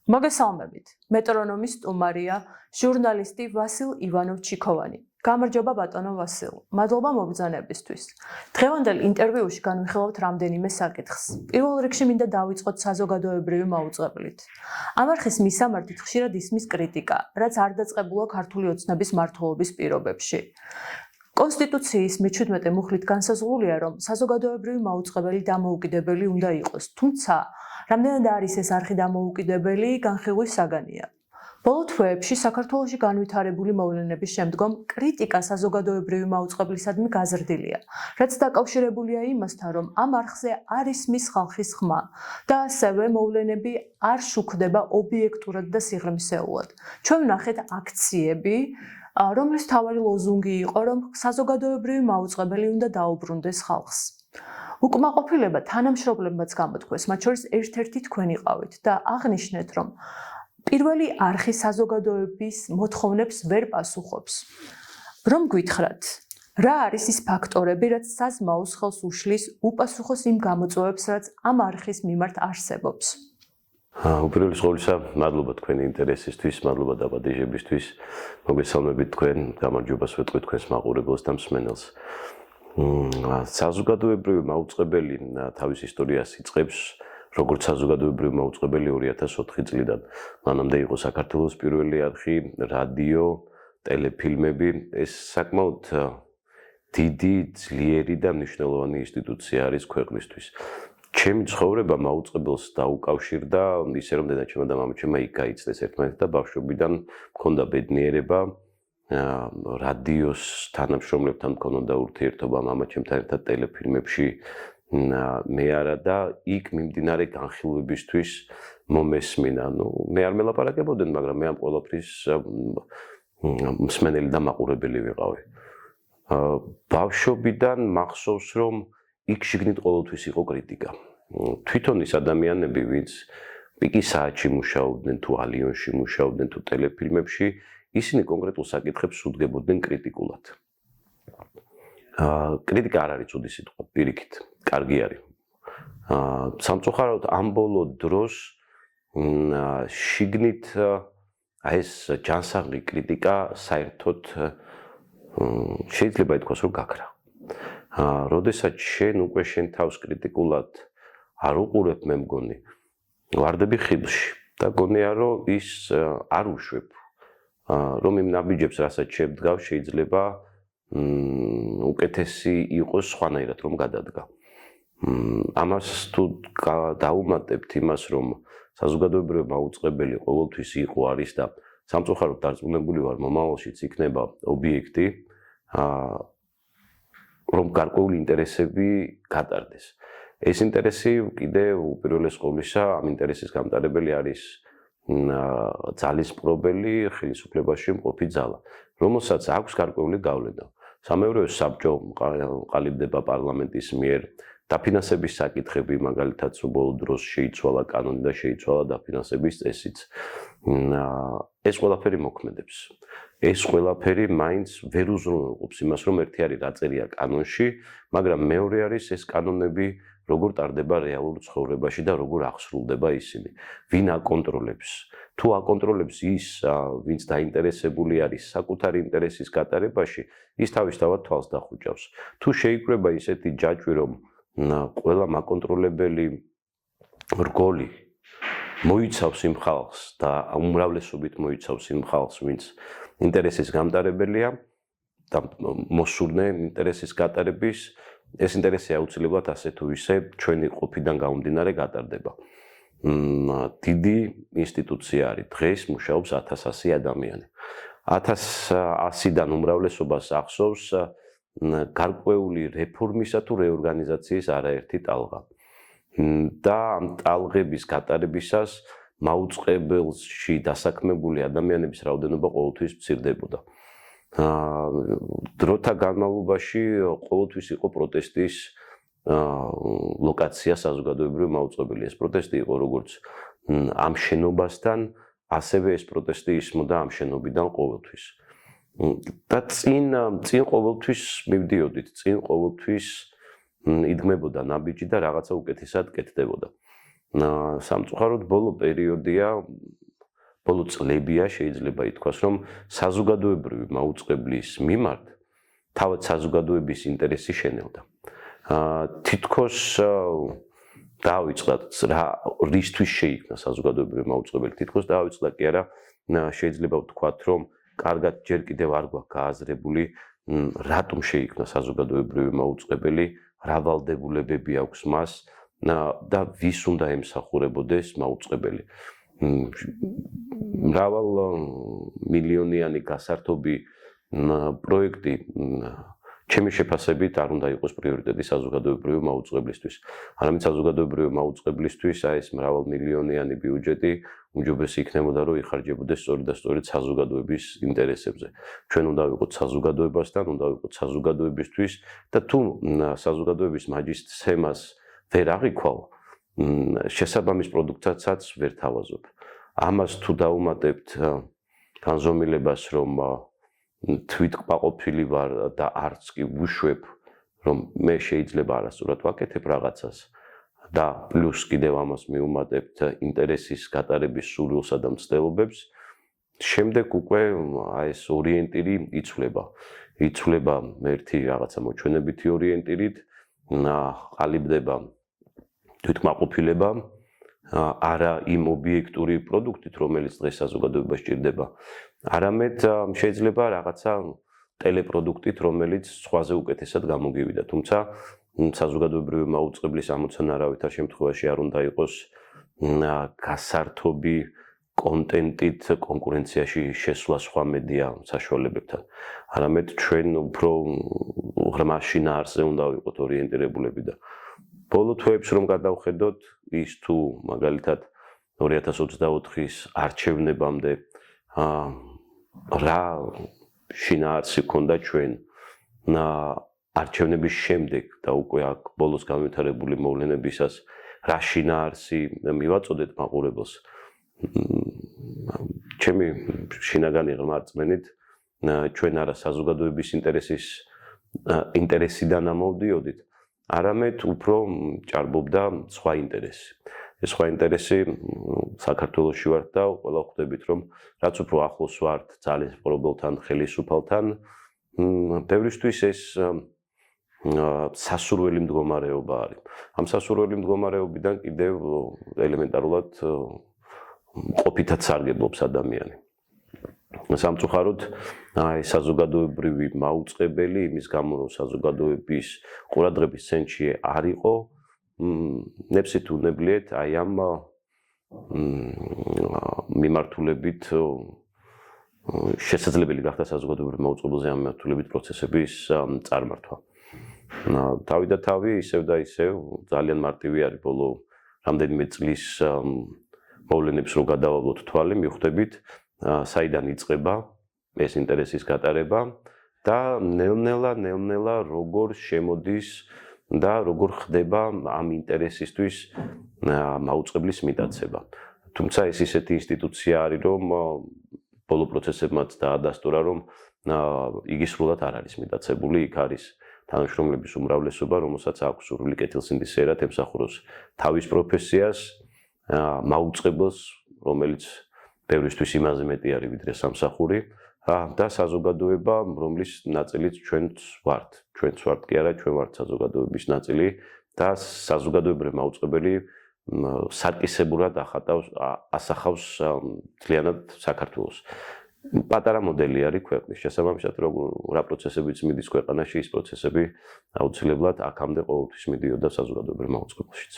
მოგესალმებით. მეტრონომის სტუმარია ჟურნალისტი ვასილ ივანოვ-ჩიქოვანი. გამარჯობა ბატონო ვასილ. მადლობა მობრძანებისთვის. დღევანდელ ინტერვიუში განვიხილავთ რამდენიმე საკითხს. პირველ რიგში მინდა დავიწყოთ საზოგადოებრივი მაუწყებლით. ამ არხის მისამართით ხშირად ისმის კრიტიკა, რაც არ დაწყებულა ქართული ოცნების მმართველობის პირობებში. კონსტიტუციის მე-17 მუხლით განსაზღვრულია, რომ საზოგადოებრივი მაუწყებელი დამოუკიდებელი უნდა იყოს, თუმცა რამდენად არის ეს არხი დამოუკიდებელი, განხილვის საგანია. ბოლო თვეებში საქართველოში განვითარებული მოვლენების შემდგომ კრიტიკა საზოგადოებრივი მაუწყებლისადმი გაზრდილია, რაც დაკავშირებულია იმასთან, რომ ამ არხზე არ ისმის ხალხის ხმა და ასევე მოვლენები არ შუქდება ობიექტურად და სიღრმისეულად. ჩვენ ვნახეთ აქციები, რომლის მთავარი ლოზუნგი იყო, რომ საზოგადოებრივი მაუწყებელი უნდა დაუბრუნდეს ხალხს. უკმაყოფილება თანამშრომლებმაც გამოთქვეს, მათ შორის ერთ-ერთი თქვენ იყავით და აღნიშნეთ, რომ პირველი არხი საზოგადოების მოთხოვნებს ვერ პასუხობს. რომ გითხრათ, რა არის ის ფაქტორები, რაც საზმაოს ხელს უშლის უპასუხოს იმ გამოწვევებს, რაც ამ არხის მიმართ არსებობს? უპირველეს ყოვლისა, მადლობა თქვენი ინტერესისთვის, მადლობა დაბადებისთვის. მოგესალმებით თქვენ, გამარჯვებას ვეტყვი თქვენს მაყურებელს და მსმენელს. საზოგადოებრივი მაუწყებელი თავის ისტორიას იწყებს როგორც საზოგადოებრივი მაუწყებელი 2004 წლიდან. მანამდე იყო საქართველოს პირველი არხი, რადიო, ტელეფილმები. ეს საკმაოდ დიდი, ძლიერი და მნიშვნელოვანი ინსტიტუცია არის ქვეყნისთვის. ჩემი ცხოვრება მაუწყებელს დაუკავშირდა, ისე რომ დედაჩემმა და მამაჩემმა იქ გაიცნეს ერთმანეთი და ბავშვობიდან მქონდა ბედნიერება. რადიოს თანამშრომლებთან მქონდა ურთიერთობა, მამაჩემთან ერთად ტელეფილმებში მე არა და იქ მიმდინარე განხილვებისთვის მომესმინა. მე არ მელაპარაკებოდნენ, მაგრამ მე ამ ყველაფრის მსმენელი და მაყურებელი ვიყავი. ბავშვობიდან მახსოვს, რომ იქ შიგნით ყოველთვის იყო კრიტიკა. თვითონ ის ადამიანები, ვინც პიკის საათში მუშაობდნენ, თუ ალიონში მუშაობდნენ, თუ ტელეფილმებში, ისინი კონკრეტულ საკითხებს უდგებოდნენ კრიტიკულად. კრიტიკა არ არის ცუდი სიტყვა, პირიქით, კარგი არის. სამწუხაროდ ამ ბოლო დროს შიგნით ეს ჯანსაღი კრიტიკა საერთოდ შეიძლება ითქვას, რომ გაქრა. როდესაც შენ უკვე შენ თავს კრიტიკულად არ უყურებ, მე მგონი, ვარდები ხილში და გონია, რომ ის არ უშვებ, რომ იმ ნაბიჯებს, რასაც შედგავს, შეიძლება უკეთესი იყოს სხვანაირად რომ გადადგა. ამას თუ დაუმატებთ იმას, რომ საზოგადოებრივი მაუწყებელი ყოველთვის იყო, არის და სამწუხაროდ დარწმუნებული ვარ, მომავალშიც იქნება ობიექტი, რომ გარკვეული ინტერესები გატარდეს. ეს ინტერესი კიდევ უპირველეს ყოვლისა, ამ ინტერესის გამტარებელი არის ძალისპრობელი ხელისუფლებაში მყოფი ძალა, რომელსაც აქვს გარკვეული გავლენა. სამეურვეო საბჭო ყალიბდება პარლამენტის მიერ, დაფინანსების საკითხები, მაგალითად, ბოლო დროს შეიცვალა კანონი და შეიცვალა დაფინანსების წესიც. ეს ყველაფერი მოქმედებს. ეს ყველაფერი მაინც ვერ უზრუნველყოფს იმას, რომ ერთი არის დაწერია კანონში, მაგრამ მეორე არის ეს კანონები როგორ ტარდება რეალურ ცხოვრებაში და როგორ აღსრულდება ისინი. ვინ აკონტროლებს? თუ აკონტროლებს ის, ვინც დაინტერესებული არის საკუთარი ინტერესის გატარებაში, ის თავისთავად თვალს დახუჭავს. თუ შეიკრება ისეთი ჯაჭვი, რომ ყველა მაკონტროლებელი რგოლი მოიცავს იმ ხალხს და უმრავლესობით მოიცავს იმ ხალხს, ვინც ინტერესის გამტარებელია და მოსურნე ინტერესის გატარების, ეს ინტერესი აუცილებლად ასე თუ ისე ჩვენი ყოფიდან გამომდინარე გატარდება. დიდი ინსტიტუცია არის. დღეს მუშაობს 1100 ადამიანი. 1100-დან უმრავლესობას ახსოვს გარკვეული რეფორმისა თუ რეორგანიზაციის არაერთი ტალღა. და ამ ტალღების გატარებისას მაუწყებელში დასაქმებული ადამიანების რაოდენობა ყოველთვის მცირდებოდა. დროთა განმავლობაში ყოველთვის იყო პროტესტის ლოკაცია საზოგადოებრივი მაუწყებელი. ეს პროტესტი იყო როგორც ამ შენობასთან, ასევე ეს პროტესტი ისმოდა ამ შენობიდან ყოველთვის. და წინ ყოველთვის მივდიოდით, წინ ყოველთვის იდგმებოდა ნაბიჯი და რაღაცა უკეთესად კეთდებოდა. სამწუხაროდ ბოლო პერიოდია ბოლო წლებია შეიძლება ითქვას, რომ საზოგადოებრივი მაუწყებლის მიმართ თავად საზოგადოების ინტერესი შენელდა. თითქოს დავიწყდათ რა რისთვის შეიქმნა საზოგადოებრივი მაუწყებელი, თითქოს დავიწყდა კი არა, შეიძლება ვთქვათ, რომ კარგად ჯერ კიდევ არ გვაქვს გააზრებული, რატომ შეიქმნა საზოგადოებრივი მაუწყებელი, რა ვალდებულებები აქვს მას და ვის უნდა ემსახურებოდეს მაუწყებელი. მრავალ მილიონიანი გასართობი პროექტი ჩემი შეფასებით არ უნდა იყოს პრიორიტეტი საზოგადოებრივი მაუწყებლისთვის. არამედ საზოგადოებრივი მაუწყებლისთვის ეს მრავალმილიონიანი ბიუჯეტი უმჯობესი იქნებოდა, რომ იხარჯებოდეს სწორედ და სწორედ საზოგადოების ინტერესებზე. ჩვენ უნდა ვიყოთ საზოგადოებასთან, უნდა ვიყოთ საზოგადოებისთვის და თუ საზოგადოების მაჯისცემას ვერ აღიქვალ, შესაბამის პროდუქტსაც ვერ თავაზობ. ამას თუ დავუმატებთ განზომილებას, რომ თვითკმაყოფილი ვარ და არც კი ვუშვებ, რომ მე შეიძლება არასწორად ვაკეთებ რაღაცას და პლუს კიდევ ამას მივუმატებთ ინტერესის გატარების სურვილსა და მცდელობებს, შემდეგ უკვე ეს ორიენტირი იცვლება. იცვლება ერთი რაღაცა მოჩვენებითი ორიენტირით, ყალიბდება თვითკმაყოფილება, არა იმ ობიექტური პროდუქტით, რომელიც დღეს საზოგადოებას სჭირდება, არამედ შეიძლება რაღაცა ტელეპროდუქტით, რომელიც სხვაზე უკეთესად გამოგივიდა. თუმცა საზოგადოებრივი მაუწყებლის ამოცანა არავითარ შემთხვევაში არ უნდა იყოს გასართობი კონტენტით კონკურენციაში შესვლა სხვა მედია საშუალებებთან. არამედ ჩვენ უფრო ღრმა შინაარსზე უნდა ვიყოთ ორიენტირებულები და ბოლო თვეებს რომ გადავხედოთ, ის თუ მაგალითად 2024-ის არჩევნებამდე რა შინაარსი ჰქონდა ჩვენ არჩევნების შემდეგ და უკვე აქ ბოლოს განვითარებული მოვლენებისას რა შინაარსი მივაწოდეთ მაყურებელს. ჩემი შინაგანი ღრმა რწმენით ჩვენ არა საზოგადოების ინტერესიდან ამოვდიოდით, არამედ უფრო ჭარბობდა სხვა ინტერესი. ეს სხვა ინტერესი საქართველოში ვართ და ყველა ხვდებით, რომ რაც უფრო ახლოს ვართ ძალის მპყრობელთან, ხელისუფალთან, ბევრისთვის ეს სასურველი მდგომარეობა არის. ამ სასურველი მდგომარეობიდან კიდევ ელემენტარულად ყოფითად სარგებლობს ადამიანი. სამწუხაროდ, საზოგადოებრივი მაუწყებელი იმის გამო, რომ საზოგადოების ყურადღების ცენტრში არ იყო, ნებსით უნებლიეთ ამ მიმართულებით შესაძლებელი გახდა საზოგადოებრივ მაუწყებელზე ამ მიმართულებით პროცესების წარმართვა. თავი და თავი ისევ და ისევ ძალიან მარტივი არის ბოლო რამდენიმე წლის მოვლენებს რო გადავავლოთ თვალი, მივხვდებით საიდან იწყება ეს ინტერესის გატარება და ნელ-ნელა როგორ შემოდის და როგორ ხდება ამ ინტერესისთვის მაუწყებლის მიტაცება. თუმცა ეს ისეთი ინსტიტუცია არის, რომ ბოლო პროცესებმაც დაადასტურა, რომ იგი სრულად არ არის მიტაცებული, იქ არის თანამშრომლების უმრავლესობა, რომელსაც აქვს სურვილი კეთილსინდისიერად ემსახუროს თავის პროფესიას, მაუწყებელს, რომელიც ბევრისთვის იმაზე მეტი არის, ვიდრე სამსახური, და საზოგადოება, რომლის ნაწილიც ჩვენც ვართ. ჩვენც ვართ კი არა, ჩვენ ვართ საზოგადოების ნაწილი და საზოგადოებრივი მაუწყებელი სარკისებურად ასახავს მთლიანად საქართველოს. პატარა მოდელი არის ქვეყნის შესაბამისად, რა პროცესებიც მიდის ქვეყანაში, ის პროცესები აუცილებლად აქამდე ყოველთვის მიდიოდა საზოგადოებრივ მაუწყებელშიც.